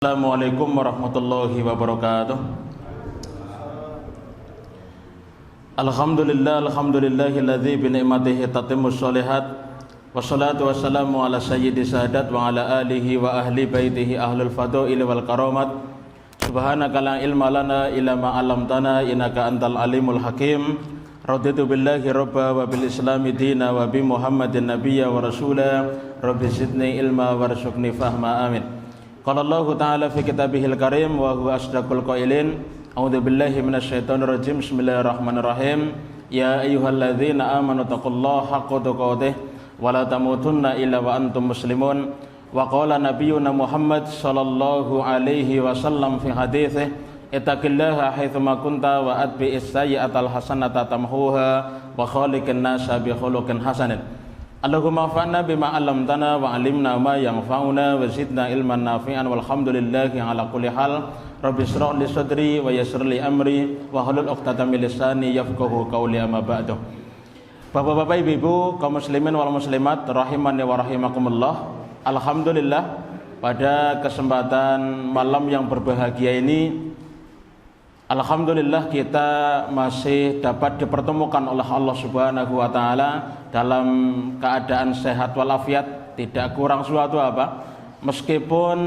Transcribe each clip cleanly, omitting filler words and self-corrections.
Assalamualaikum warahmatullahi wabarakatuh. Alhamdulillahilladzi bi ni'matihi tatimmus sholihat. Wassalatu wassalamu ala sayyidi sadat wa ala alihi wa ahli baitihi ahlul fadaili wal karamat. Subhanaka la ilma lana illa ma 'allamtana innaka antal alimul hakim. Raditu billahi rabba wa bil islami dina wa bi Muhammadin nabiyya wa rasula. Rabbi zidni ilma warzuqni fahma, amin. Qala Allah Ta'ala fi kitabihil karim wa huwa asdaqul qailin. A'udzu billahi minasyaitonir rajim. Bismillahirrahmanirrahim. Ya ayyuhalladzina amanu taqullaha haqqa tuqatih wa la tamutunna illa wa antum muslimun. Wa qala nabiyyuna Muhammad sallallahu alaihi wasallam fi haditsih, ittaqillaha haitsuma kunta wa atbi'is sayyi'atal hasanata tamhuha wa khaliqin nasa bi khuluqin hasanin. Allahumma fa'na bima 'allamtana wa 'allimna ma yanfa'una wa zidna ilman nafi'an walhamdulillahi ala kulli hal. Rabbi ishrah li sadri wa yassir li amri wa hlul 'uqdatam min lisani yafqahu qawli, amma ba'du. Bapak-bapak, ibu-ibu, kaum muslimin wal muslimat rahimani wa rahimakumullah. Alhamdulillah, pada kesempatan malam yang berbahagia ini, alhamdulillah kita masih dapat dipertemukan oleh Allah Subhanahu wa Ta'ala dalam keadaan sehat walafiat, tidak kurang suatu apa. Meskipun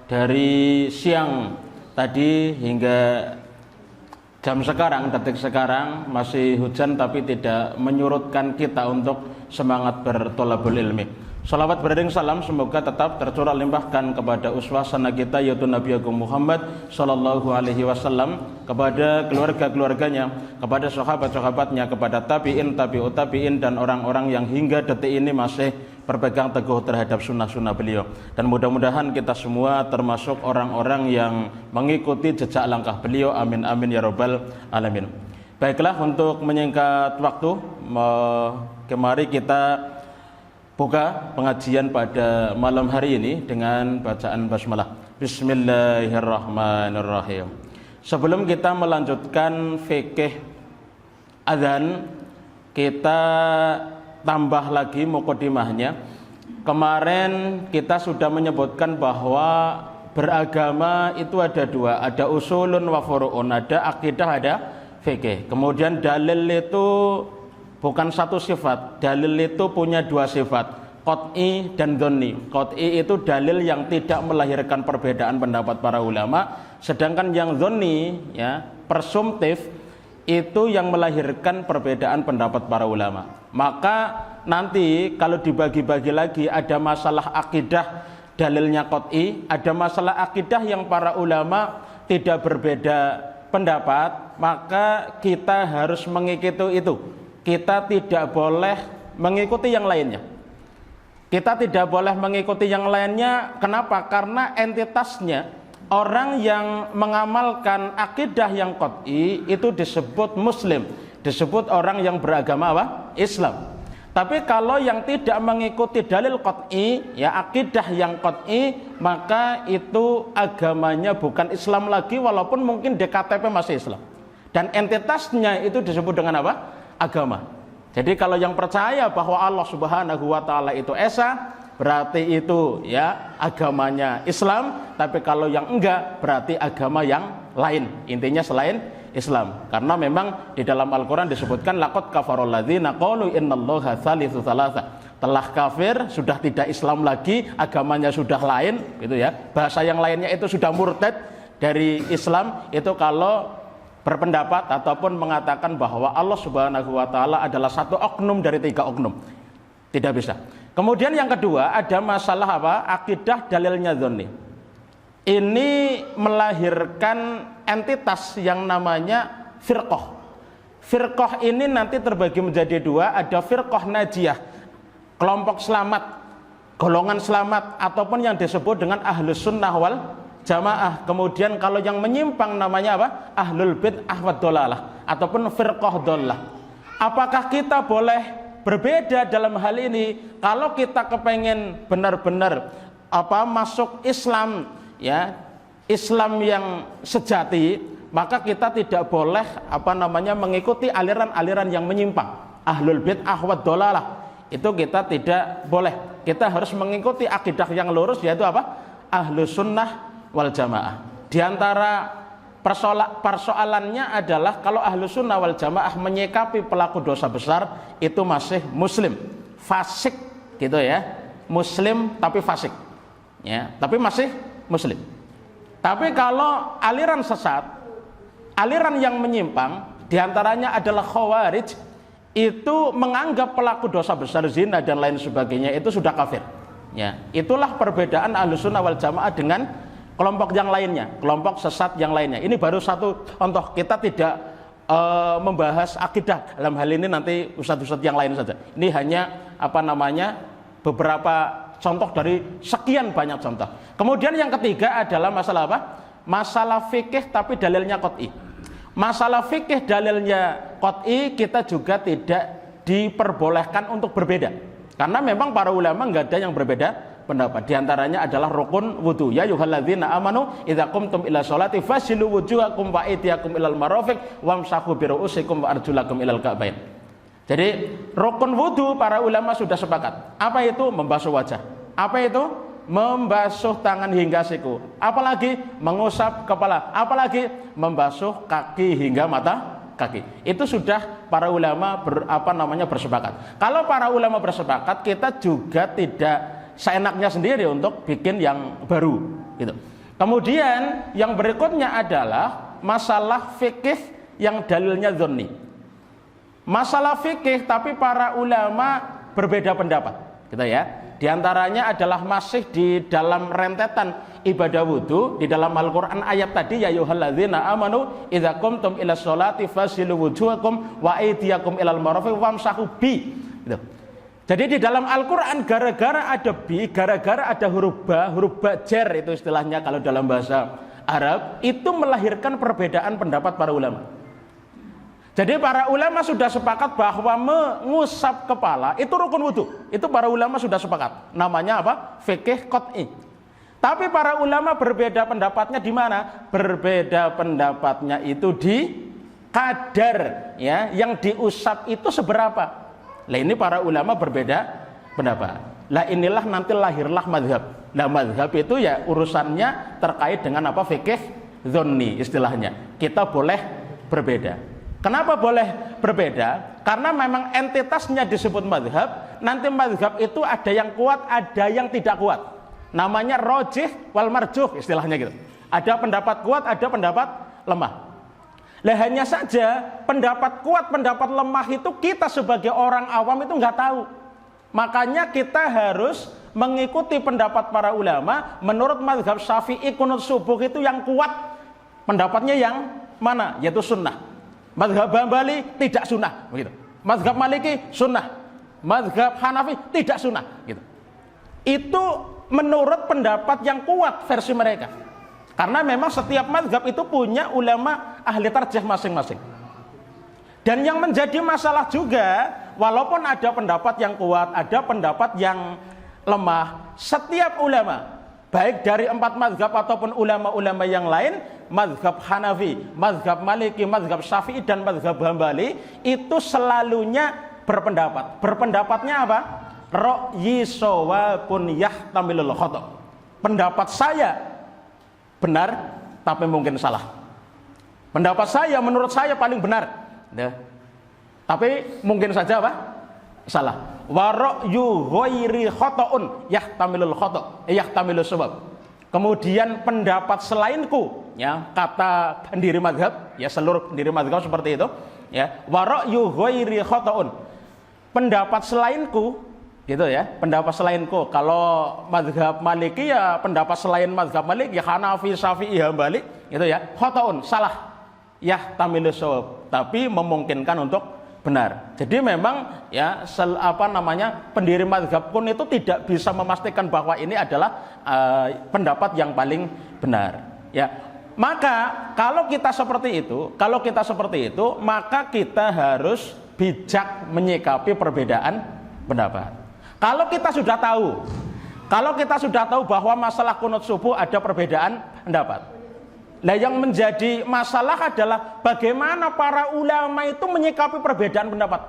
dari siang tadi hingga jam sekarang, detik sekarang masih hujan, tapi tidak menyurutkan kita untuk semangat bertolabul ilmi. Salawat beriring salam semoga tetap tercurah limpahkan kepada uswah sana kita, yaitu Nabi Agung Muhammad sallallahu alaihi wasallam, kepada keluarga-keluarganya, kepada sahabat-sahabatnya, kepada tabi'in, tabi'ut tabi'in, dan orang-orang yang hingga detik ini masih berpegang teguh terhadap sunnah-sunnah beliau. Dan mudah-mudahan kita semua termasuk orang-orang yang mengikuti jejak langkah beliau. Amin amin ya rabbal alamin. Baiklah, untuk menyingkat waktu, kemari kita buka pengajian pada malam hari ini dengan bacaan basmalah. Bismillahirrahmanirrahim. Sebelum kita melanjutkan fikih adzan, kita tambah lagi mukadimahnya. Kemarin kita sudah menyebutkan bahwa beragama itu ada dua, ada usulun wa furu'un, ada akidah, ada fikih. Kemudian dalil itu bukan satu sifat, dalil itu punya dua sifat, qat'i dan dhonni. Qat'i itu dalil yang tidak melahirkan perbedaan pendapat para ulama, sedangkan yang dhonni, ya, presumptif, itu yang melahirkan perbedaan pendapat para ulama. Maka nanti kalau dibagi-bagi lagi, ada masalah akidah dalilnya qat'i, ada masalah akidah yang para ulama tidak berbeda pendapat, maka kita harus mengikuti itu. Kita tidak boleh mengikuti yang lainnya. Kita tidak boleh mengikuti yang lainnya. Kenapa? Karena entitasnya, orang yang mengamalkan akidah yang qat'i itu disebut muslim, disebut orang yang beragama apa? Islam. Tapi kalau yang tidak mengikuti dalil qat'i, ya, akidah yang qat'i, maka itu agamanya bukan Islam lagi, walaupun mungkin di KTP masih Islam. Dan entitasnya itu disebut dengan apa? Agama. Jadi kalau yang percaya bahwa Allah Subhanahu wa Ta'ala itu esa, berarti itu, ya, agamanya Islam. Tapi kalau yang enggak, berarti agama yang lain, intinya selain Islam. Karena memang di dalam Al-Quran disebutkan laqad kafarul ladzina qalu innallaha tsalitsu tsalatsa. Telah kafir, sudah tidak Islam lagi, agamanya sudah lain, gitu ya. Bahasa yang lainnya itu sudah murtad dari Islam. Itu kalau berpendapat ataupun mengatakan bahwa Allah Subhanahu wa Ta'ala adalah satu oknum dari tiga oknum. Tidak bisa. Kemudian yang kedua, ada masalah apa? Akidah dalilnya dhonni. Ini melahirkan entitas yang namanya firqah. Firqah ini nanti terbagi menjadi dua, ada firqah najiyah, kelompok selamat, golongan selamat, ataupun yang disebut dengan ahlus sunnah wal jamaah. Kemudian kalau yang menyimpang namanya apa? Ahlul bid'ah wad dhalalah, ataupun firqah dhalah. Apakah kita boleh berbeda dalam hal ini? Kalau kita kepengen benar-benar masuk Islam, ya, Islam yang sejati, maka kita tidak boleh mengikuti aliran-aliran yang menyimpang, ahlul bid'ah wad dhalalah. Itu kita tidak boleh. Kita harus mengikuti akidah yang lurus, yaitu apa? ahlu sunnah wal jamaah. Di antara persoalannya adalah kalau ahlu sunnah wal jamaah menyikapi pelaku dosa besar itu masih muslim, fasik gitu ya, muslim tapi fasik ya, tapi masih muslim. Tapi kalau aliran sesat, aliran yang menyimpang, diantaranya adalah khawarij, itu menganggap pelaku dosa besar zina dan lain sebagainya itu sudah kafir ya. Itulah perbedaan ahlussunnah wal jamaah dengan kelompok yang lainnya, kelompok sesat yang lainnya. Ini baru satu contoh, kita tidak membahas akidah dalam hal ini, nanti ustadz-ustadz yang lain saja. Ini hanya beberapa contoh dari sekian banyak contoh. Kemudian yang ketiga adalah masalah apa? Masalah fikih tapi dalilnya qot'i. Masalah fikih dalilnya qot'i kita juga tidak diperbolehkan untuk berbeda. Karena memang para ulama nggak ada yang berbeda pendapat. Di antaranya adalah rukun wudu. Ya ayyuhalladzina amanu idza qumtum ila sholati fasilu wujuhakum wa aydiyakum ilal marafiq wamsahu bi ru'usikum wa arjulakum ilal ka'bain. Jadi rukun wudu para ulama sudah sepakat. Apa itu? Membasuh wajah. Apa itu? Membasuh tangan hingga siku. Apalagi mengusap kepala. Apalagi membasuh kaki hingga mata kaki. Itu sudah para ulama bersepakat. Kalau para ulama bersepakat, kita juga tidak seenaknya sendiri untuk bikin yang baru gitu. Kemudian yang berikutnya adalah masalah fikih yang dalilnya dzanni. Masalah fikih tapi para ulama berbeda pendapat gitu ya. Di antaranya adalah masih di dalam rentetan ibadah wudu di dalam Al-Qur'an ayat tadi ya ayyuhalladzina amanu idza qumtum ila sholati fasilu wujuhakum wa aydiyakum ilal marafiq wamsahu bi gitu. Jadi di dalam Al-Qur'an gara-gara ada bi, gara-gara ada huruf ba jar itu istilahnya kalau dalam bahasa Arab, itu melahirkan perbedaan pendapat para ulama. Jadi para ulama sudah sepakat bahwa mengusap kepala itu rukun wudu. Itu para ulama sudah sepakat. Namanya apa? Fikih qot'i. Tapi para ulama berbeda pendapatnya di mana? Berbeda pendapatnya itu di kadar ya, yang diusap itu seberapa. Lah ini para ulama berbeda pendapat. Lah inilah nanti lahirlah madhab. Nah madhab itu ya urusannya terkait dengan apa? Fikih dzanni istilahnya. Kita boleh berbeda. Kenapa boleh berbeda? Karena memang entitasnya disebut madhab. Nanti madhab itu ada yang kuat, ada yang tidak kuat. Namanya rojih wal marjuh istilahnya gitu. Ada pendapat kuat, ada pendapat lemah. Lah hanya saja pendapat kuat, pendapat lemah itu kita sebagai orang awam itu nggak tahu. Makanya kita harus mengikuti pendapat para ulama. Menurut madhab Syafi'i kunut subuh itu yang kuat pendapatnya yang mana? Yaitu sunnah. Mazhab Hambali tidak sunnah begitu. Mazhab Maliki sunnah. Mazhab Hanafi tidak sunnah gitu. Itu menurut pendapat yang kuat versi mereka. Karena memang setiap mazhab itu punya ulama ahli tarjih masing-masing. Dan yang menjadi masalah juga, walaupun ada pendapat yang kuat, ada pendapat yang lemah, setiap ulama baik dari 4 mazhab ataupun ulama-ulama yang lain, mazhab Hanafi, mazhab Maliki, mazhab Syafi'i dan mazhab Hambali itu selalunya berpendapat. Berpendapatnya apa? Ra'yi shawabun yahtamilul khata'. Pendapat saya benar tapi mungkin salah. Pendapat saya menurut saya paling benar. Ya. Tapi mungkin saja apa? Salah. Wa ra'yu ghairi khata'un yahtamilul khata', yahtamilus shawab. Kemudian pendapat selainku, ya, kata pendiri mazhab, ya seluruh pendiri mazhab seperti itu, ya. Wa ra'yu ghairi khata'un. Pendapat selainku, gitu ya. Pendapat selainku. Kalau mazhab Maliki ya pendapat selain mazhab Maliki, ya Hanafi, Syafi'i, Hambali, gitu ya. Khata'un, salah. Yahtamilus shawab, tapi memungkinkan untuk benar. Jadi memang ya pendiri mazhab pun itu tidak bisa memastikan bahwa ini adalah pendapat yang paling benar. Ya, maka kalau kita seperti itu, maka kita harus bijak menyikapi perbedaan pendapat. Kalau kita sudah tahu bahwa masalah kunut subuh ada perbedaan pendapat. Nah yang menjadi masalah adalah bagaimana para ulama itu menyikapi perbedaan pendapat.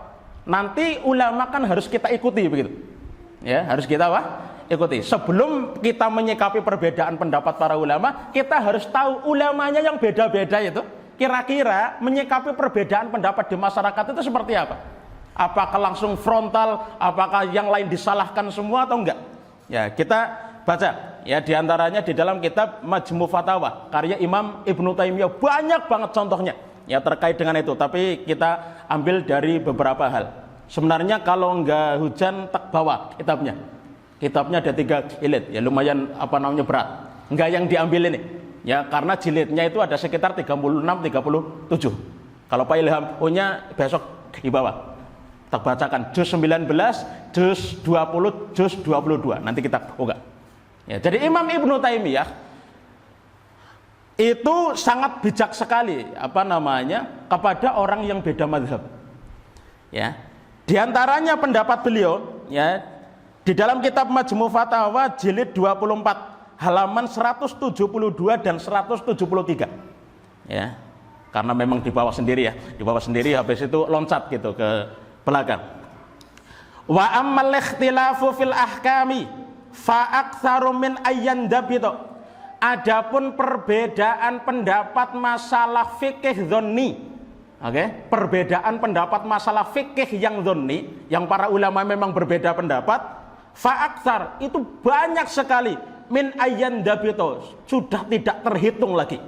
Nanti ulama kan harus kita ikuti begitu. Ya, harus kita ikuti. Sebelum kita menyikapi perbedaan pendapat para ulama, kita harus tahu ulamanya yang beda-beda itu kira-kira menyikapi perbedaan pendapat di masyarakat itu seperti apa. Apakah langsung frontal, apakah yang lain disalahkan semua atau enggak? Ya, kita baca ya diantaranya di dalam kitab Majmu' Fatawa karya Imam Ibnu Taimiyah, banyak banget contohnya ya terkait dengan itu, tapi kita ambil dari beberapa hal. Sebenarnya kalau enggak hujan tak bawa kitabnya. Kitabnya ada 3 jilid, ya lumayan berat. Enggak yang diambil ini. Ya, karena jilidnya itu ada sekitar 36 37. Kalau Pak Ilham punya besok dibawa. Tak bacakan juz 19, juz 20, juz 22. Nanti kita buka. Ya, jadi Imam Ibnu Taimiyah itu sangat bijak sekali kepada orang yang beda mazhab. Ya. Di antaranya pendapat beliau ya di dalam kitab Majmu' Fatawa jilid 24 halaman 172 dan 173. Ya. Karena memang di bawah sendiri ya, di bawah sendiri habis itu loncat gitu ke belakang. Wa ammal ikhtilafu fil ahkami fa aktsaru min ayyan dabitu. Adapun perbedaan pendapat masalah fikih dzanni. Perbedaan pendapat masalah fikih yang dzanni, yang para ulama memang berbeda pendapat, fa'aksar itu banyak sekali min ayyan dabito, sudah tidak terhitung lagi.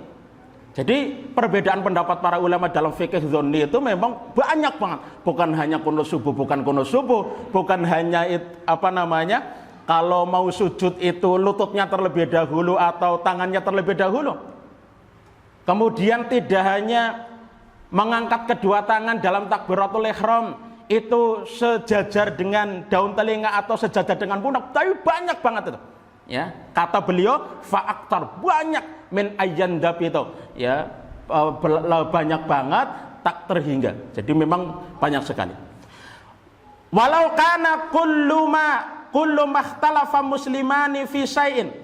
Jadi perbedaan pendapat para ulama dalam fikih dzanni itu memang banyak banget, bukan hanya kunut subuh, bukan hanya kalau mau sujud itu lututnya terlebih dahulu atau tangannya terlebih dahulu. Kemudian tidak hanya mengangkat kedua tangan dalam takbiratul ihram itu sejajar dengan daun telinga atau sejajar dengan pundak, tapi banyak banget itu. Ya, kata beliau fa'aktar, banyak min ayyan itu. Ya, banyak banget tak terhingga. Jadi memang banyak sekali. Walau kana kullu makhtalafa muslimani fi syai'in.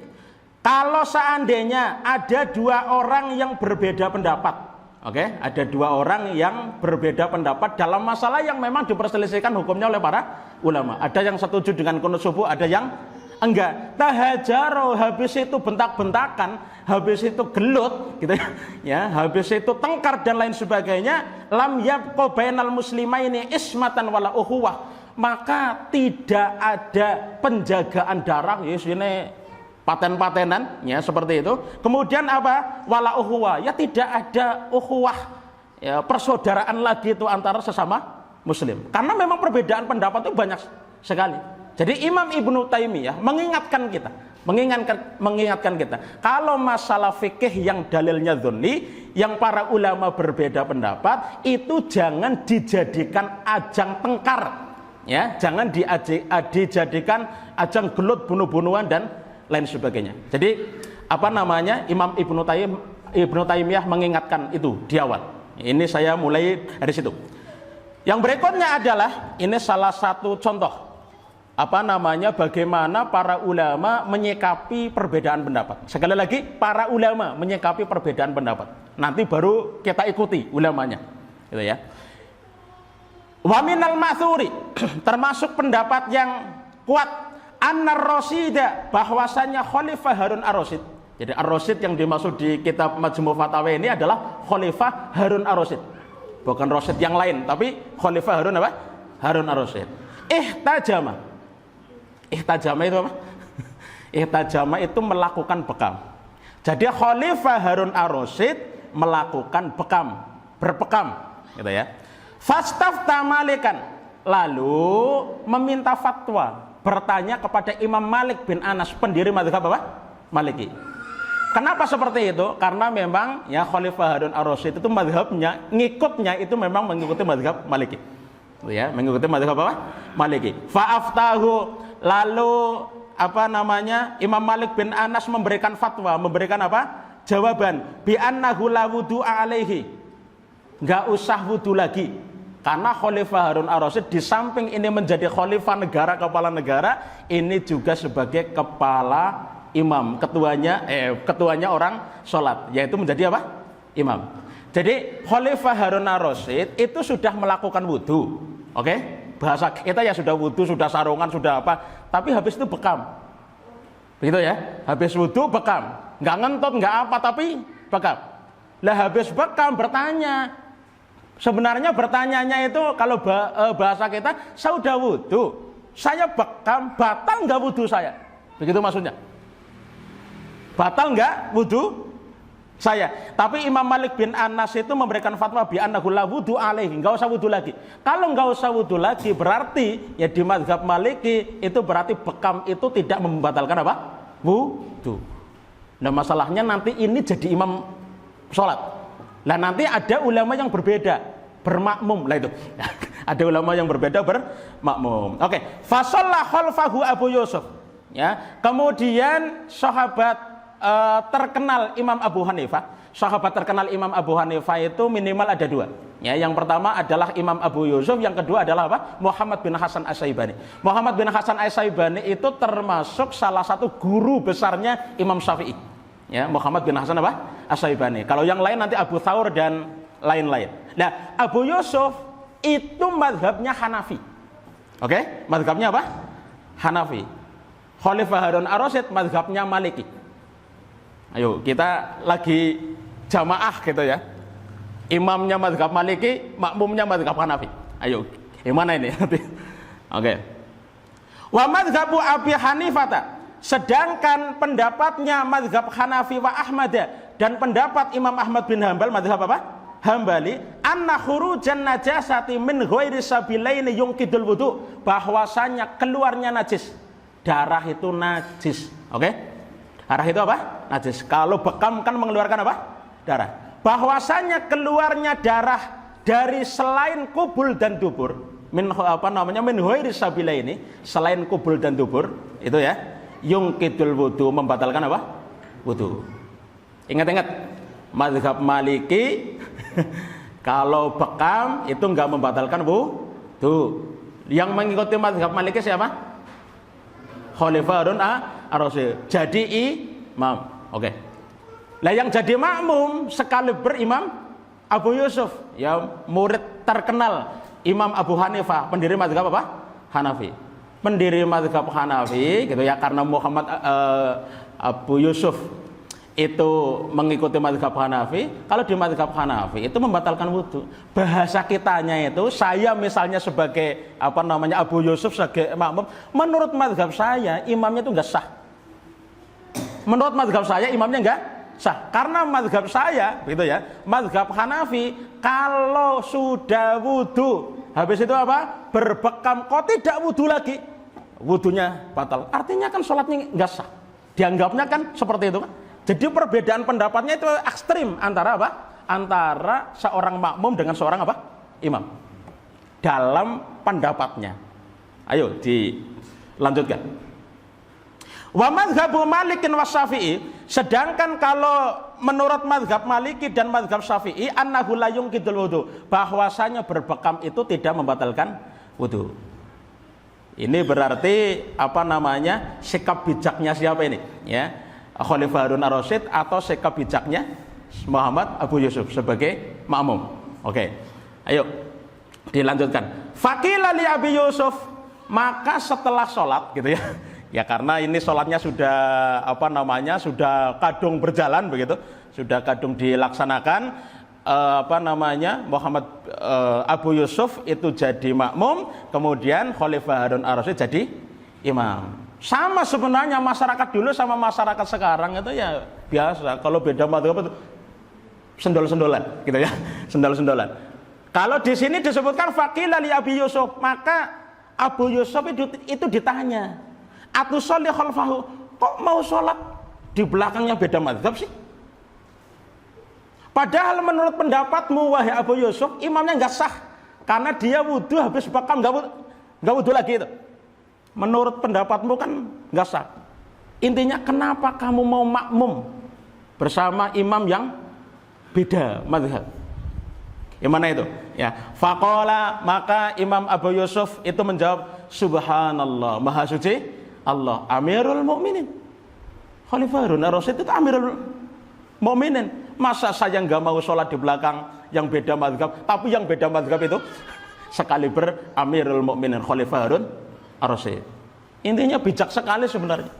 Kalau seandainya ada 2 orang yang berbeda pendapat. Ada 2 orang yang berbeda pendapat dalam masalah yang memang diperselisihkan hukumnya oleh para ulama. Ada yang setuju dengan kunut subuh, ada yang enggak. Tahajaro, habis itu bentak-bentakan, habis itu gelut, gitu ya, habis itu tengkar dan lain sebagainya. Lam yabqa bainal muslimaini ismatan wala ukhuwah. Maka tidak ada penjagaan darah, ini paten-patenan ya seperti itu. Kemudian apa? Wala ukhuwah, ya tidak ada ukhuwah ya, persaudaraan lagi itu antara sesama muslim. Karena memang perbedaan pendapat itu banyak sekali. Jadi Imam Ibnu Taimiyah mengingatkan kita, kalau masalah fikih yang dalilnya dzanni, yang para ulama berbeda pendapat, itu jangan dijadikan ajang tengkar. Ya, jangan dijadikan ajang gelut bunuh-bunuhan dan lain sebagainya. Jadi Imam Ibnu Taimiyah mengingatkan itu di awal. Ini saya mulai dari situ. Yang berikutnya adalah ini salah satu contoh bagaimana para ulama menyikapi perbedaan pendapat. Sekali lagi, para ulama menyikapi perbedaan pendapat. Nanti baru kita ikuti ulamanya. Gitu ya. Wa minal ma'thuri, termasuk pendapat yang kuat, Anar Rasyida, bahwasanya Khalifah Harun Ar-Rasyid. Jadi Ar-Rasyid yang dimaksud di kitab Majmu' Fatawa ini adalah Khalifah Harun Ar-Rasyid. Bukan Rasyid yang lain, tapi Khalifah Harun apa? Harun Ar-Rasyid. Ihtajama itu apa? Ihtajama itu melakukan bekam. Jadi Khalifah Harun Ar-Rasyid melakukan berpekam, gitu ya. Fastafta Malikan, lalu meminta fatwa, bertanya kepada Imam Malik bin Anas, pendiri mazhab apa? Maliki. Kenapa seperti itu? Karena memang ya Khalifah Harun Ar-Rasyid itu mazhabnya, ngikutnya itu memang mengikuti mazhab Maliki. Ya, mengikuti mazhab apa? Maliki. Fa'aftahu, lalu Imam Malik bin Anas memberikan fatwa, memberikan apa? Jawaban, bi annahu la wudu'a alaihi. Enggak usah wudu lagi. Karena Khalifah Harun Ar-Rasyid di samping ini menjadi khalifah negara, kepala negara, ini juga sebagai kepala imam, ketuanya orang sholat, yaitu menjadi apa? Imam. Jadi Khalifah Harun Ar-Rasyid itu sudah melakukan wudu. Bahasa kita ya sudah wudu, sudah sarungan, sudah apa, tapi habis itu bekam. Begitu ya. Habis wudu bekam. Nggak ngentut, nggak apa, tapi bekam. Lah habis bekam bertanya. Sebenarnya bertanyanya itu kalau bahasa kita, saya udah wudu, saya bekam, batal nggak wudu saya? Begitu maksudnya. Batal nggak wudu saya? Tapi Imam Malik bin Anas itu memberikan fatwa bi annahu la wudu alaihi, nggak usah wudu lagi. Kalau nggak usah wudu lagi berarti ya di mazhab Maliki itu berarti bekam itu tidak membatalkan apa? Wudu. Nah masalahnya nanti ini jadi imam sholat. Lah nanti ada ulama yang berbeda bermakmum lah itu. Ada ulama yang berbeda bermakmum. Oke, fasalla khalfahu Abu Yusuf. Ya, kemudian sahabat terkenal Imam Abu Hanifah. Sahabat terkenal Imam Abu Hanifah itu minimal ada dua. Ya, yang pertama adalah Imam Abu Yusuf, yang kedua adalah apa? Muhammad bin Hasan As-Syaibani. Muhammad bin Hasan As-Syaibani itu termasuk salah satu guru besarnya Imam Syafi'i. Ya, Muhammad bin Hasan apa? As-Syaibani. Kalau yang lain nanti Abu Thawr dan lain-lain. Nah, Abu Yusuf itu mazhabnya Hanafi. Oke? Mazhabnya apa? Hanafi. Khalifah Harun Ar-Rasyid mazhabnya Maliki. Ayo, kita lagi jamaah gitu ya. Imamnya mazhab Maliki, makmumnya mazhab Hanafi. Ayo, gimana ini? Oke. Wa mazhabu Abi Hanifah. Sedangkan pendapatnya mazhab Hanafi wa Ahmad dan pendapat Imam Ahmad bin Hanbal mazhab apa? Hambali, anna khurujan najasati min ghairi sabilaini yungkidul wudu, bahwasanya keluarnya najis. Darah itu najis. Oke? Darah itu apa? Najis. Kalau bekam kan mengeluarkan apa? Darah. Bahwasanya keluarnya darah dari selain kubul dan dubur, min ghairi sabilaini, selain kubul dan dubur, itu ya, yungkidul wudu, membatalkan apa? Wudu. Ingat-ingat, mazhab Maliki kalau bekam itu enggak membatalkan wudu. Yang mengikuti mazhab Maliki siapa? Khalifah Harun Ar-Rasyid. Jadi imam. Oke. Lah yang jadi makmum sekaliber Imam Abu Yusuf, ya murid terkenal Imam Abu Hanifah, pendiri mazhab apa? Hanafi. Pendiri mazhab Hanafi gitu ya, karena Muhammad Abu Yusuf itu mengikuti mazhab Hanafi. Kalau di mazhab Hanafi itu membatalkan wudu. Bahasa kitanya itu, saya misalnya sebagai Abu Yusuf sebagai makmum, menurut mazhab saya imamnya itu enggak sah. Menurut mazhab saya imamnya enggak sah. Karena mazhab saya gitu ya, mazhab Hanafi, kalau sudah wudu habis itu apa? Berbekam kok tidak wudu lagi, wudunya batal. Artinya kan sholatnya enggak sah. Dianggapnya kan seperti itu kan. Jadi perbedaan pendapatnya itu ekstrim antara apa? Antara seorang makmum dengan seorang apa? Imam. Dalam pendapatnya. Ayo dilanjutkan. Wa mazhabu Malikin wa Syafi'i, sedangkan kalau menurut mazhab Maliki dan mazhab Syafi'i, annahu la yungkidul wudu, bahwasanya berbekam itu tidak membatalkan wudu. Ini berarti sikap bijaknya siapa ini? Ya. Khalifah Harun Ar-Rasyid atau sikap bijaknya Muhammad Abu Yusuf sebagai makmum. Oke. Ayo dilanjutkan. Faqila li Abi Yusuf, maka setelah sholat gitu ya. Ya karena ini sholatnya sudah sudah kadung berjalan begitu, sudah kadung dilaksanakan, Muhammad Abu Yusuf itu jadi makmum, kemudian Khalifah Harun Ar-Rasyid jadi imam. Sama sebenarnya masyarakat dulu sama masyarakat sekarang itu ya biasa. Kalau beda mazhab itu sendol-sendolan gitu ya, sendol-sendolan. Kalau di sini disebutkan faqila li Abi Yusuf, maka Abu Yusuf itu ditanya, "Atusholli khalfahu?" Kok mau sholat di belakangnya beda mazhab sih? Padahal menurut pendapatmu wahai Abu Yusuf, imamnya enggak sah karena dia wudu habis bekam enggak wudu lagi itu. Menurut pendapatmu kan enggak sah. Intinya kenapa kamu mau makmum bersama imam yang beda mazhab? Gimana itu? Ya, faqala, maka Imam Abu Yusuf itu menjawab, subhanallah, maha suci Allah, Amirul Mukminin. Khalifah Harun Ar-Rasyid itu Amirul Mukminin. Masa saya enggak mau sholat di belakang yang beda mazhab, tapi yang beda mazhab itu sekaliber Amirul Mukminin Khalifah Harun Ar-Rasyid. Intinya bijak sekali sebenarnya.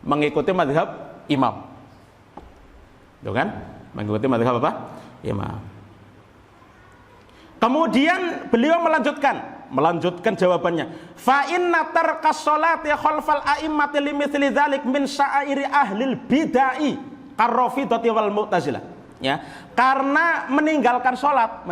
mengikuti mazhab imam. Tuh kan? Mengikuti mazhab apa? Imam. Kemudian beliau melanjutkan jawabannya. Fa inna tarkas sholati khalfal a'immati limithli dzalik min sya'airi ahlil bid'ah karrafidhati wal mu'tazilah. Ya, karena meninggalkan sholat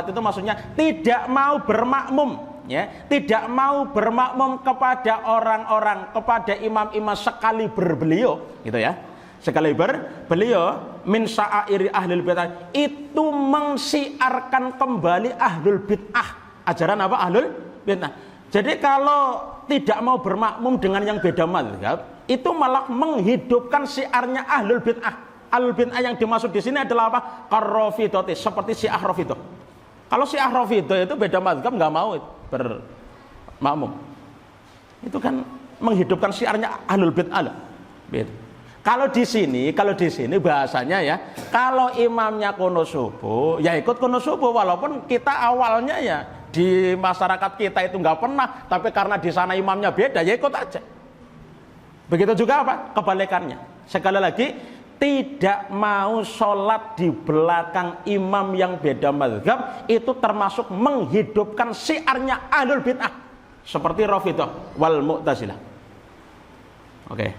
itu maksudnya tidak mau bermakmum, ya, tidak mau bermakmum kepada orang-orang, kepada imam-imam sekaliber beliau, gitu ya. Sekaliber beliau min sya'airi ahlul bid'ah, itu mensiarkan kembali ahlul bid'ah. Ajaran apa? Ahlul bid'ah. Jadi kalau tidak mau bermakmum dengan yang beda mazhab, itu malah menghidupkan syiarnya ahlul bid'ah. Ahlul bid'ah yang dimaksud di sini adalah apa? Karrafidhah, seperti Syiah Rafidhah. Kalau Syiah Rafidhah itu beda mazhab, nggak mau bermakmum. Itu kan menghidupkan syiarnya ahlul bid'ah. Kalau di sini bahasanya ya, kalau imamnya kuno subuh, ya ikut kuno subuh, walaupun kita awalnya ya di masyarakat kita itu nggak pernah, tapi karena di sana imamnya beda, ya ikut aja. Begitu juga apa? Kebalikannya. Sekali lagi, tidak mau sholat di belakang imam yang beda mazhab, itu termasuk menghidupkan syiarnya ahlul bid'ah seperti Rafidhah wal Mu'tazilah. Oke,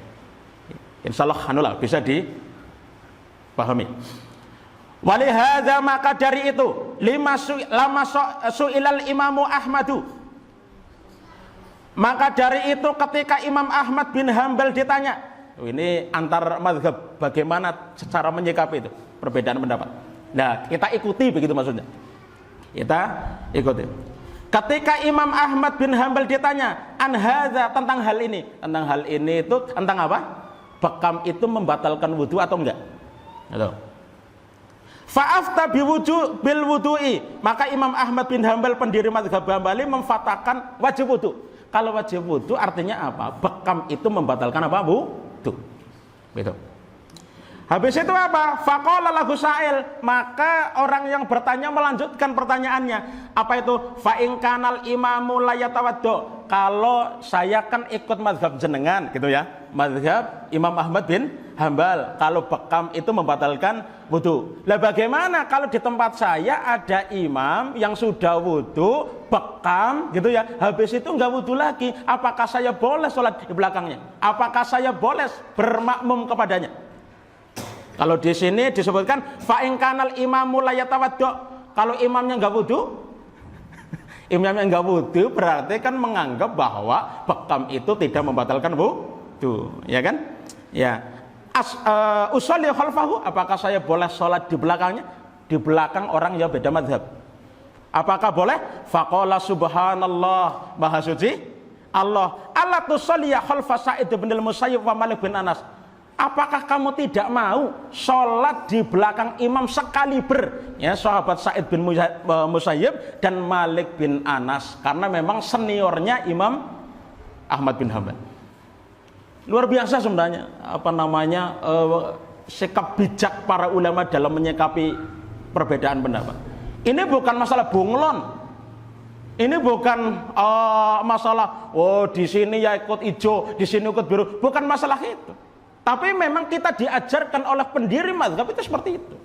insyaallah bisa dipahami. Walihadza, maka dari itu lama su'ilal imamu Ahmadu, maka dari itu ketika Imam Ahmad bin Hambal ditanya, ini antar mazhab bagaimana cara menyikapi itu perbedaan pendapat. Nah, kita ikuti, begitu maksudnya. Kita ikuti. Ketika Imam Ahmad bin Hambal ditanya an hadza, tentang hal ini itu tentang apa? Bekam itu membatalkan wudu atau enggak? Gitu. Fa'afta bil wudu'i, maka Imam Ahmad bin Hambal pendiri mazhab Hambali memfatwakan wajib wudu. Kalau wajib wudu artinya apa? Bekam itu membatalkan apa, Bu? Tuh, gitu. Habis itu apa? Faqala lahu sa'il, maka orang yang bertanya melanjutkan pertanyaannya. Apa itu? Fa in kanal imamu la yatawaddo. Kalau saya kan ikut mazhab jenengan, gitu ya. Mazhab Imam Ahmad bin Hambal, kalau bekam itu membatalkan wudu. Lah bagaimana kalau di tempat saya ada imam yang sudah wudu, bekam, gitu ya, habis itu enggak wudu lagi, apakah saya boleh sholat di belakangnya? Apakah saya boleh bermakmum kepadanya? Kalau di sini disebutkan fa in kanal imamu la yatawaddo, kalau imamnya enggak wudu, imamnya enggak wudu berarti kan menganggap bahwa bekam itu tidak membatalkan wudu, ya kan? Ya. Usolli khalfahu, apakah saya boleh sholat di belakangnya, di belakang orang yang beda mazhab? Apakah boleh? Faqala subhanallah, maha suci Allah, alla tusolli khalfa Sa'id bin al-Musayyib wa Malik bin Anas. Apakah kamu tidak mau sholat di belakang imam sekaliber, ya, sahabat Sa'id bin Musayyib dan Malik bin Anas, karena memang seniornya Imam Ahmad bin Hambal. Luar biasa sebenarnya sikap bijak para ulama dalam menyikapi perbedaan pendapat. Ini bukan masalah bunglon. Ini bukan masalah di sini ya ikut hijau, di sini ikut biru. Bukan masalah itu. Tapi memang kita diajarkan oleh pendiri mazhab itu seperti itu.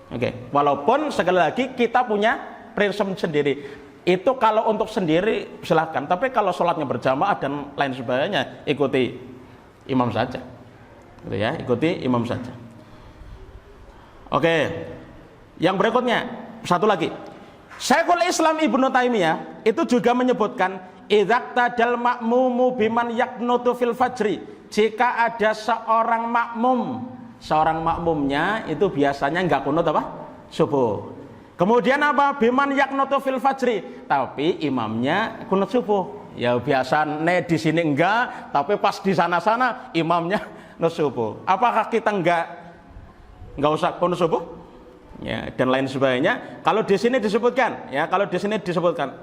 Oke, walaupun sekali lagi kita punya prinsip sendiri. Itu kalau untuk sendiri silahkan. Tapi kalau sholatnya berjamaah dan lain sebagainya, ikuti imam saja, gitu ya, ikuti imam saja. Oke, yang berikutnya satu lagi, Syekhul Islam Ibnu Taimiyah itu juga menyebutkan idzaqtadal ma'mumu biman yaqnutu fil fajri, jika ada seorang makmumnya itu biasanya enggak kunut apa? Subuh. Kemudian apa? Biman yaqnutu fil fajri, tapi imamnya kunut subuh. Ya biasa di sini enggak, tapi pas di sana imamnya kunut subuh. Apakah kita enggak usah kunut subuh? Ya, dan lain sebagainya. Kalau di sini disebutkan,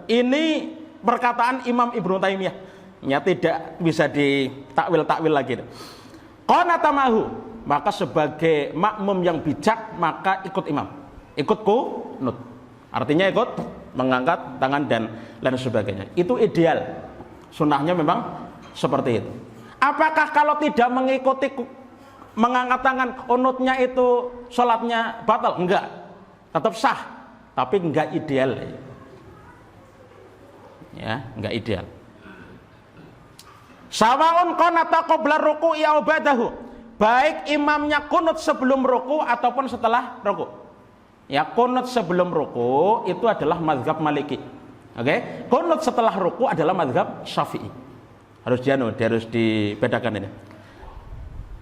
ini perkataan Imam Ibnu Taimiyah. Ya, tidak bisa ditakwil lagi. Qanatamahu, maka sebagai makmum yang bijak maka ikut imam, ikut kunut. Artinya ikut mengangkat tangan dan lain sebagainya. Itu ideal. Sunnahnya memang seperti itu. Apakah kalau tidak mengikuti mengangkat tangan kunutnya itu sholatnya batal? Enggak, tetap sah, tapi enggak ideal. Ya, enggak ideal. Sawaun qanata qabla ruku'i aw ba'dahu. Baik imamnya kunut sebelum ruku ataupun setelah ruku. Ya, kunut sebelum ruku itu adalah mazhab Maliki. Oke, kunut setelah ruku adalah mazhab Syafi'i. Harus dibedakan ini.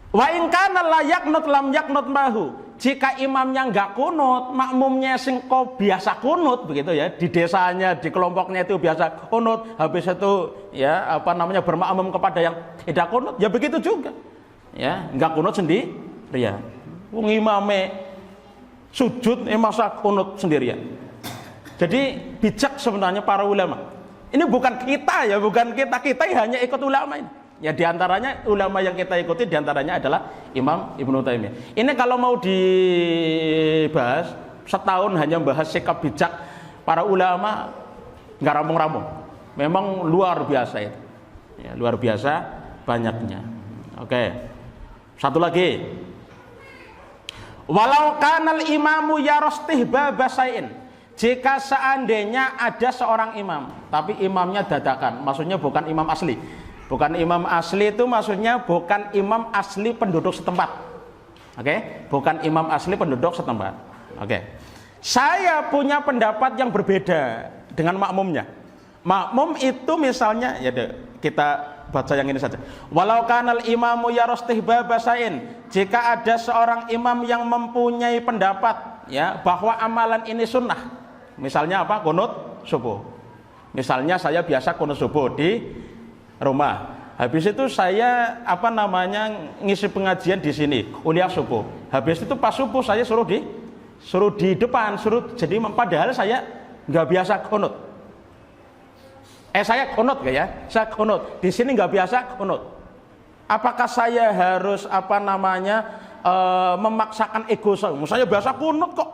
Wa in kana la yaqnut lam yaqnut mahu. Jika imamnya enggak kunut, makmumnya sing biasa kunut begitu ya. Di desanya, di kelompoknya itu biasa kunut, habis itu ya bermakmum kepada yang tidak kunut, ya begitu juga. Ya, enggak kunut sendiri ya. Wong imame sujud masa kunut sendirian. Jadi bijak sebenarnya para ulama. Ini bukan kita ya, kita hanya ikut ulama ini. Ya diantaranya ulama yang kita ikuti diantaranya adalah Imam Ibnu Taimiyah. Ini kalau mau dibahas setahun hanya bahas sikap bijak para ulama nggak rampung-rampung. Memang luar biasa itu. Ya, luar biasa banyaknya. Oke. Satu lagi. Walau kanal imamu yarostihba basain. Jika seandainya ada seorang imam, tapi imamnya dadakan, maksudnya bukan imam asli. Bukan imam asli itu maksudnya bukan imam asli penduduk setempat. Oke? Bukan imam asli penduduk setempat. Oke. Saya punya pendapat yang berbeda dengan makmumnya. Makmum itu misalnya ya kita baca yang ini saja. Walau kanal imamu yarostihba basain. Jika ada seorang imam yang mempunyai pendapat ya bahwa amalan ini sunnah. Misalnya apa? Kunut subuh. Misalnya saya biasa kunut subuh di rumah. Habis itu saya ngisi pengajian di sini, kuliah subuh. Habis itu pas subuh saya suruh di depan, jadi padahal saya nggak biasa kunut. Saya kunut ya, saya kunut. Di sini nggak biasa kunut. Apakah saya harus memaksakan ego saya? Saya biasa kunut kok.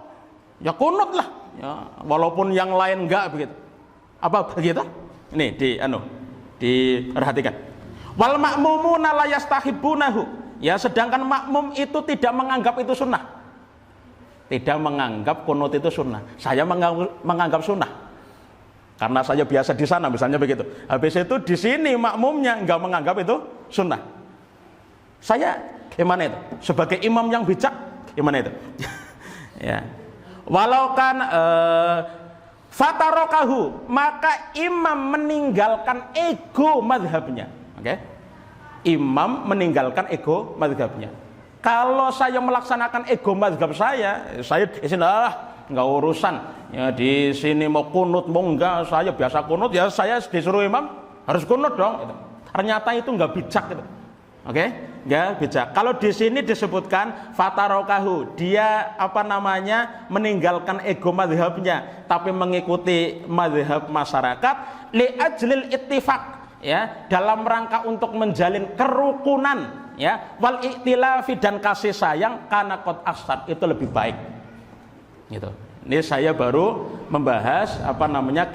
Ya kunut lah. Ya, walaupun yang lain enggak begitu. Apa begitu? Ini diperhatikan. Wal ma'mumuna la yastahibbunahu. Ya, sedangkan makmum itu tidak menganggap itu sunnah. Tidak menganggap kunut itu sunnah. Saya menganggap sunnah. Karena saya biasa di sana misalnya begitu. Habis itu di sini makmumnya enggak menganggap itu sunnah. Saya gimana itu? Sebagai imam yang bijak gimana itu? Ya. Walau kan fatarokahu, maka imam meninggalkan ego madhabnya. Oke? Imam meninggalkan ego madhabnya. Kalau saya melaksanakan ego madhab saya di sini nggak urusan. Ya di sini mau kunut mau enggak, saya biasa kunut ya saya disuruh imam harus kunut dong. Gitu. Ternyata itu nggak bijak gitu. Oke? Nggak bijak. Kalau di sini disebutkan fatarokahu, dia meninggalkan ego madhabnya, tapi mengikuti madhab masyarakat li ajlil ittifaq, ya, dalam rangka untuk menjalin kerukunan, ya, wal iktilafi dan kasih sayang, karena qad ahsan, itu lebih baik. Gitu. Ini saya baru membahas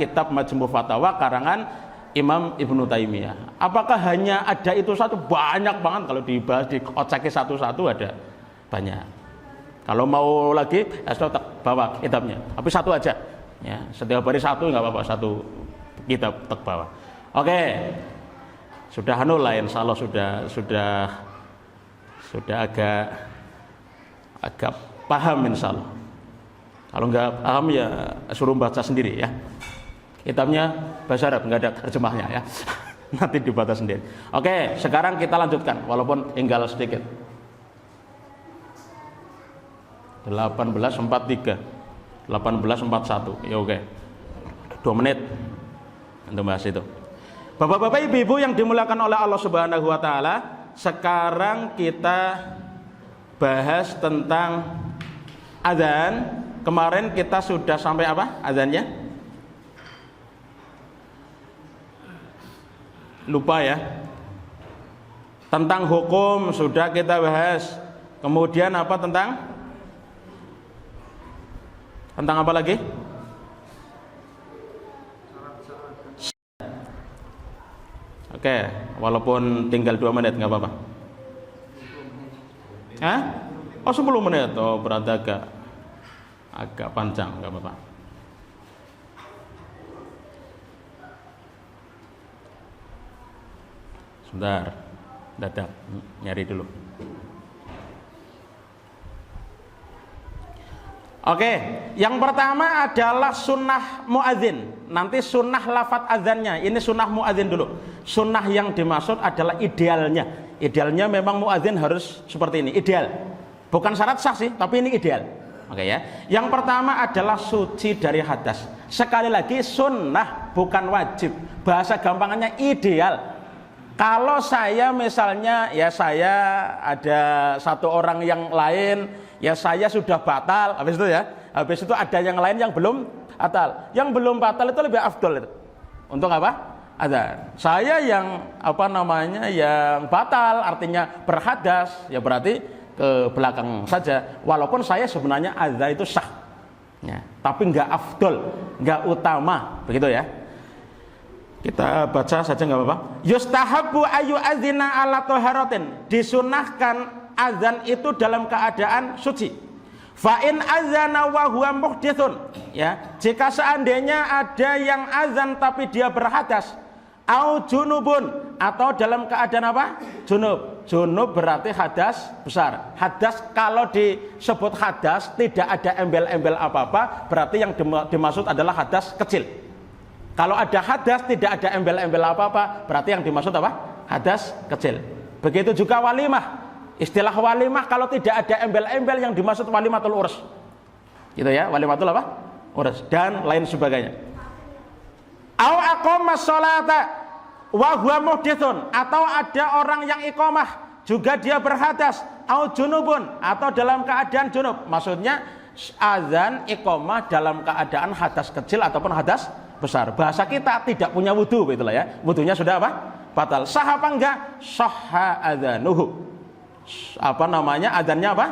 kitab Majmu' Fatawa karangan Imam Ibnu Taimiyah. Apakah hanya ada itu satu? Banyak banget kalau dibahas, dikoceki satu-satu ada banyak. Kalau mau lagi, saya bawa kitabnya. Tapi satu aja. Ya, setiap hari satu nggak apa-apa, satu kitab tak bawa. Oke, sudah lain. Insya Allah sudah agak paham insya Allah. Kalau nggak paham ya suruh baca sendiri ya. Kitabnya bahasa Arab, nggak ada terjemahnya ya. Nanti dibaca sendiri. Oke, sekarang kita lanjutkan walaupun tinggal sedikit. 18.43 18.41 ya oke. 2 menit untuk bahas itu. Bapak-bapak, ibu-ibu yang dimuliakan oleh Allah Subhanahu wa taala, sekarang kita bahas tentang adzan. Kemarin kita sudah sampai apa adzannya? Lupa ya. Tentang hukum sudah kita bahas. Kemudian apa tentang apa lagi? Oke, walaupun tinggal 2 menit nggak apa-apa. Hah? Oh 10 menit, oh berarti agak panjang, nggak apa-apa. Sebentar, dadak nyari dulu. Oke, yang pertama adalah sunnah muadzin. Nanti sunnah lafadz azannya. Ini sunnah muadzin dulu. Sunnah yang dimaksud adalah idealnya. Idealnya memang muadzin harus seperti ini, ideal. Bukan syarat sah sih, tapi ini ideal. Oke ya. Yang pertama adalah suci dari hadas. Sekali lagi sunnah bukan wajib. Bahasa gampangannya ideal. Kalau saya misalnya ya saya ada satu orang yang lain, ya saya sudah batal, habis itu ada yang lain yang belum batal. Yang belum batal itu lebih afdol itu. Untuk apa? Ada. Saya yang yang batal artinya berhadas, ya berarti ke belakang saja. Walaupun saya sebenarnya ada itu sah. Ya, tapi enggak afdol, enggak utama, begitu ya. Kita baca saja nggak apa-apa. Yustahabu ayu azina ala toharotin. Disunahkan azan itu dalam keadaan suci. Fa in azana wa huwa muhditsun. Ya, jika seandainya ada yang azan tapi dia berhadas, au junubun, atau dalam keadaan apa? Junub. Junub berarti hadas besar. Hadas kalau disebut hadas tidak ada embel-embel apa-apa, berarti yang dimaksud adalah hadas kecil. Kalau ada hadas tidak ada embel-embel apa-apa, berarti yang dimaksud apa? Hadas kecil. Begitu juga walimah. Istilah walimah kalau tidak ada embel-embel yang dimaksud walimatul urs. Gitu ya, walimatul apa? Urs dan lain sebagainya. Au aqama sholata wa huwa muhditsun, atau ada orang yang iqamah juga dia berhadas, au junubun, atau dalam keadaan junub. Maksudnya azan iqamah dalam keadaan hadas kecil ataupun hadas besar. Bahasa kita tidak punya wudu, itulah ya. Wudunya sudah apa? Batal. Sah apa enggak? Sahha adzanuhu. Adzannya apa?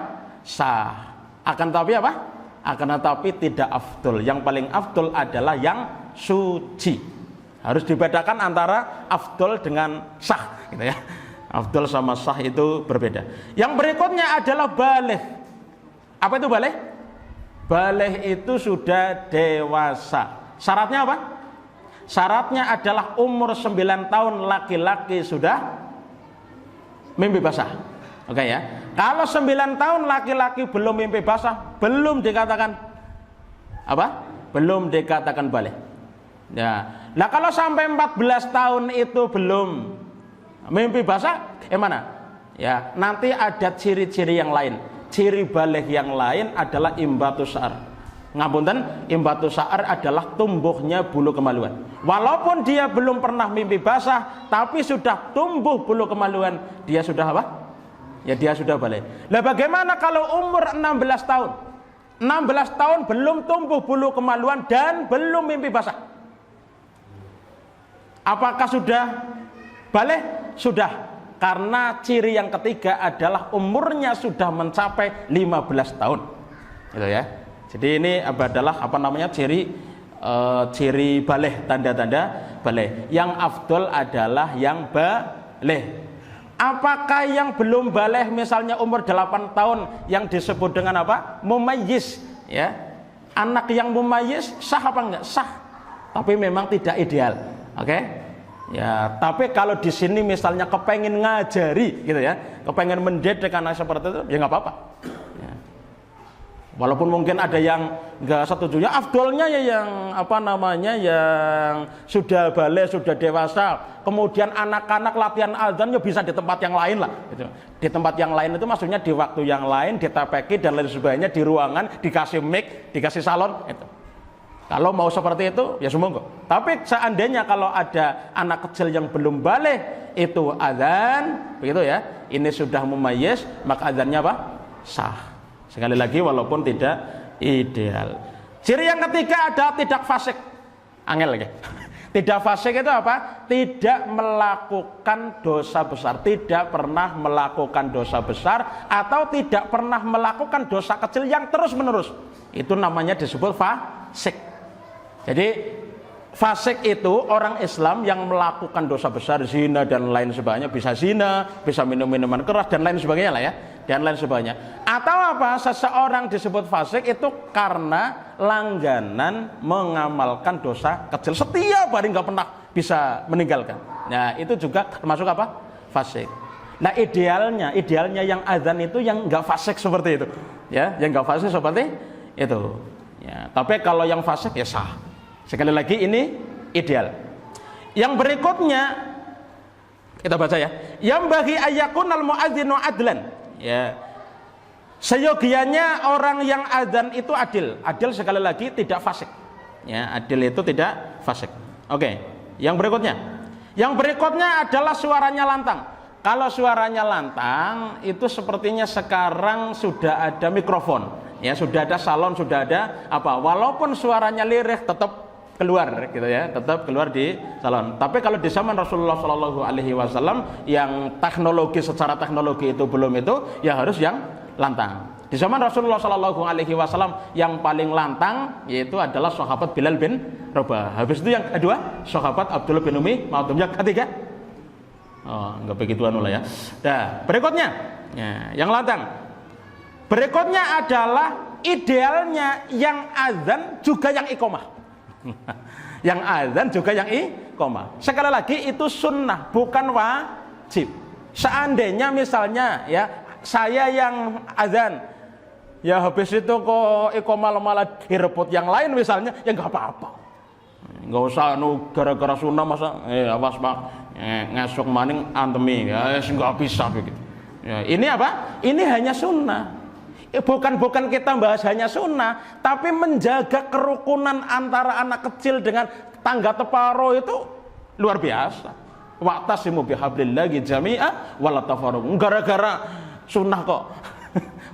Sah. Akan tapi apa? Akan tetapi tidak afdol. Yang paling afdol adalah yang suci. Harus dibedakan antara afdol dengan sah, gitu ya. Afdol sama sah itu berbeda. Yang berikutnya adalah baligh. Apa itu baligh? Baligh itu sudah dewasa. Syaratnya apa? Syaratnya adalah umur 9 tahun laki-laki sudah mimpi basah. Oke ya. Kalau 9 tahun laki-laki belum mimpi basah, belum dikatakan apa? Belum dikatakan baligh. Ya. Nah, kalau sampai 14 tahun itu belum mimpi basah, mana? Ya, nanti ada ciri-ciri yang lain. Ciri baligh yang lain adalah imbatus sya'ar. Ngapunten, imbatus sya'ar adalah tumbuhnya bulu kemaluan. Walaupun dia belum pernah mimpi basah, tapi sudah tumbuh bulu kemaluan, dia sudah apa? Ya dia sudah baligh. Nah, bagaimana kalau umur 16 tahun? 16 tahun belum tumbuh bulu kemaluan dan belum mimpi basah. Apakah sudah baligh? Sudah. Karena ciri yang ketiga adalah umurnya sudah mencapai 15 tahun. Gitu ya. Jadi ini adalah ciri baligh, tanda-tanda baligh. Yang afdol adalah yang baligh. Apakah yang belum baligh misalnya umur 8 tahun yang disebut dengan apa? Mumayyiz, ya. Anak yang mumayyiz sah apa enggak? Sah. Tapi memang tidak ideal. Oke? Ya, tapi kalau di sini misalnya kepengen ngajari gitu ya, kepengen mendidik anak seperti itu, ya enggak apa-apa. Walaupun mungkin ada yang enggak setuju, ya afdolnya ya yang yang sudah baligh, sudah dewasa. Kemudian anak-anak latihan azan ya bisa di tempat yang lain lah gitu. Di tempat yang lain itu maksudnya di waktu yang lain, ditapeki dan lain sebagainya, di ruangan, dikasih mic, dikasih salon itu. Kalau mau seperti itu ya semoga. Tapi seandainya kalau ada anak kecil yang belum baligh itu azan, begitu ya. Ini sudah mumayyiz, maka azannya apa? Sah. Sekali lagi walaupun tidak ideal. Ciri yang ketiga adalah tidak fasik. Angel lagi. Tidak fasik itu apa? Tidak melakukan dosa besar, tidak pernah melakukan dosa besar, atau tidak pernah melakukan dosa kecil yang terus menerus. Itu namanya disebut fasik. Jadi fasik itu orang Islam yang melakukan dosa besar, zina dan lain sebagainya, bisa zina, bisa minum minuman keras dan lain sebagainya lah ya, dan lain sebagainya. Atau apa? Seseorang disebut fasik itu karena langganan mengamalkan dosa kecil setiap hari nggak pernah bisa meninggalkan. Nah itu juga termasuk apa? Fasik. Nah idealnya yang azan itu yang nggak fasik seperti itu, ya, yang nggak fasik seperti itu. Ya, tapi kalau yang fasik ya sah. Sekali lagi ini ideal. Yang berikutnya kita baca ya. Yang bagi ayakunal muadzinu adlan. Ya. Seyogianya orang yang azan itu adil. Adil sekali lagi tidak fasik. Ya, adil itu tidak fasik. Oke. Yang berikutnya. Yang berikutnya adalah suaranya lantang. Kalau suaranya lantang itu sepertinya sekarang sudah ada mikrofon. Ya, sudah ada salon, sudah ada apa? Walaupun suaranya lirih tetap keluar gitu ya, tetap keluar di salon. Tapi kalau di zaman Rasulullah Shallallahu Alaihi Wasallam yang teknologi secara teknologi itu belum itu, ya harus yang lantang. Di zaman Rasulullah Shallallahu Alaihi Wasallam yang paling lantang yaitu adalah sahabat Bilal bin Rabah. Habis itu yang kedua sahabat Abdullah bin Umi Maktum. Yang ketiga, oh nggak begitu anu lah ya. Nah berikutnya, ya, yang lantang. Berikutnya adalah idealnya yang azan juga yang iqomah. Yang azan juga yang iqomah. Sekali lagi itu sunnah bukan wajib. Seandainya misalnya ya saya yang azan ya habis itu kok iqomah malah direbut yang lain misalnya, ya nggak apa-apa. Nggak usah gara-gara sunnah masa awas Pak ngesuk maning antemi ya nggak bisa begitu. Ya, ini apa? Ini hanya sunnah. Bukan kita bahas hanya sunnah, tapi menjaga kerukunan antara anak kecil dengan tangga teparo itu luar biasa. Wa'tasimu bihablillahi jami'a wala tafarraqu. Gara-gara sunnah kok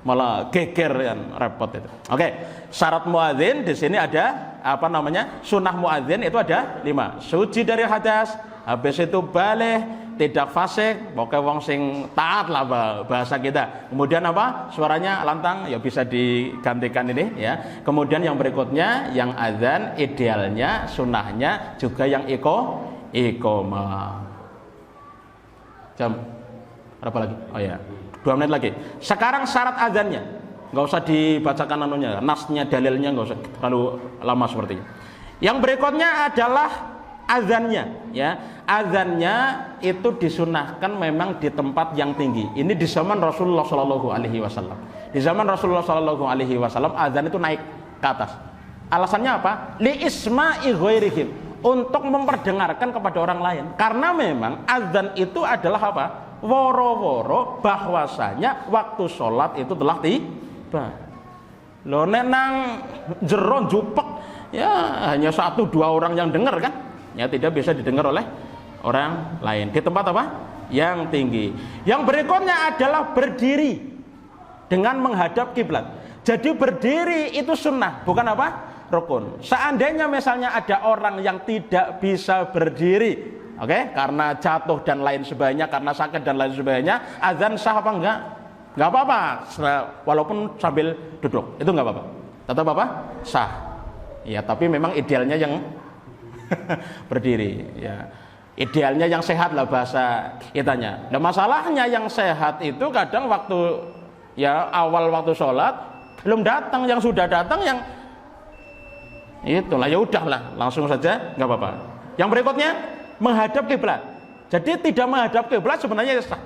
malah geger yang repot itu. Oke, syarat muadzin di sini ada apa namanya? Sunnah muadzin itu ada 5. Suci dari hadas, habis itu baleh, tidak fasik, pokoknya wong sing taat lah bahasa kita. Kemudian apa? Suaranya lantang, ya bisa digantikan ini ya. Kemudian yang berikutnya yang azan idealnya, sunnahnya juga yang iqomah. Jam berapa lagi? Oh ya, 2 menit lagi. Sekarang syarat azannya, nggak usah dibacakan anunya, nasnya, dalilnya nggak usah terlalu lama sepertinya. Yang berikutnya adalah azannya, ya. Azannya itu disunahkan memang di tempat yang tinggi. Ini di zaman Rasulullah Shallallahu Alaihi Wasallam. Di zaman Rasulullah Shallallahu Alaihi Wasallam azan itu naik ke atas. Alasannya apa? Li isma'i ghairihim, untuk memperdengarkan kepada orang lain. Karena memang azan itu adalah apa? Woro-woro bahwasanya waktu sholat itu telah tiba. Lo nang jero jupek ya hanya 1-2 orang yang dengar kan? Ya tidak bisa didengar oleh orang lain. Di tempat apa? Yang tinggi. Yang berikutnya adalah berdiri dengan menghadap kiblat. Jadi berdiri itu sunnah, bukan apa? Rukun. Seandainya misalnya ada orang yang tidak bisa berdiri, oke, karena jatuh dan lain sebagainya, karena sakit dan lain sebagainya, azan sah apa enggak? Enggak apa-apa, walaupun sambil duduk, itu enggak apa-apa. Tetap apa? Sah. Ya, tapi memang idealnya yang berdiri, ya. Idealnya yang sehat lah bahasa kitanya. Nah masalahnya yang sehat itu kadang waktu ya awal waktu sholat belum datang, yang sudah datang yang itulah ya udahlah langsung saja nggak apa-apa. Yang berikutnya menghadap kiblat. Jadi tidak menghadap kiblat sebenarnya sah,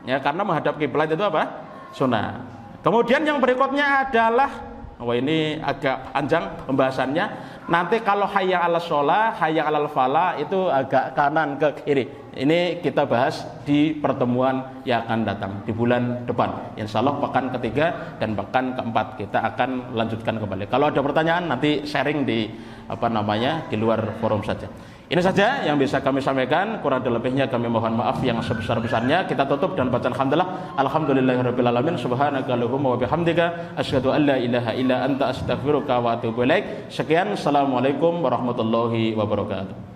ya karena menghadap kiblat itu apa? Sunnah. Kemudian yang berikutnya adalah ini agak panjang pembahasannya. Nanti kalau hayya 'alas shalah, hayya 'alal falah itu agak kanan ke kiri. Ini kita bahas di pertemuan yang akan datang di bulan depan. Insyaallah pekan ketiga dan pekan keempat kita akan lanjutkan kembali. Kalau ada pertanyaan nanti sharing di di luar forum saja. Ini saja yang bisa kami sampaikan, kurang lebihnya kami mohon maaf yang sebesar-besarnya. Kita tutup dan baca alhamdulillah. Alhamdulillahirabbil alamin. Subhanakallahumma wa bihamdika asyhadu an la ilaha illa anta astaghfiruka wa atubu ilaik. Sekian, assalamualaikum warahmatullahi wabarakatuh.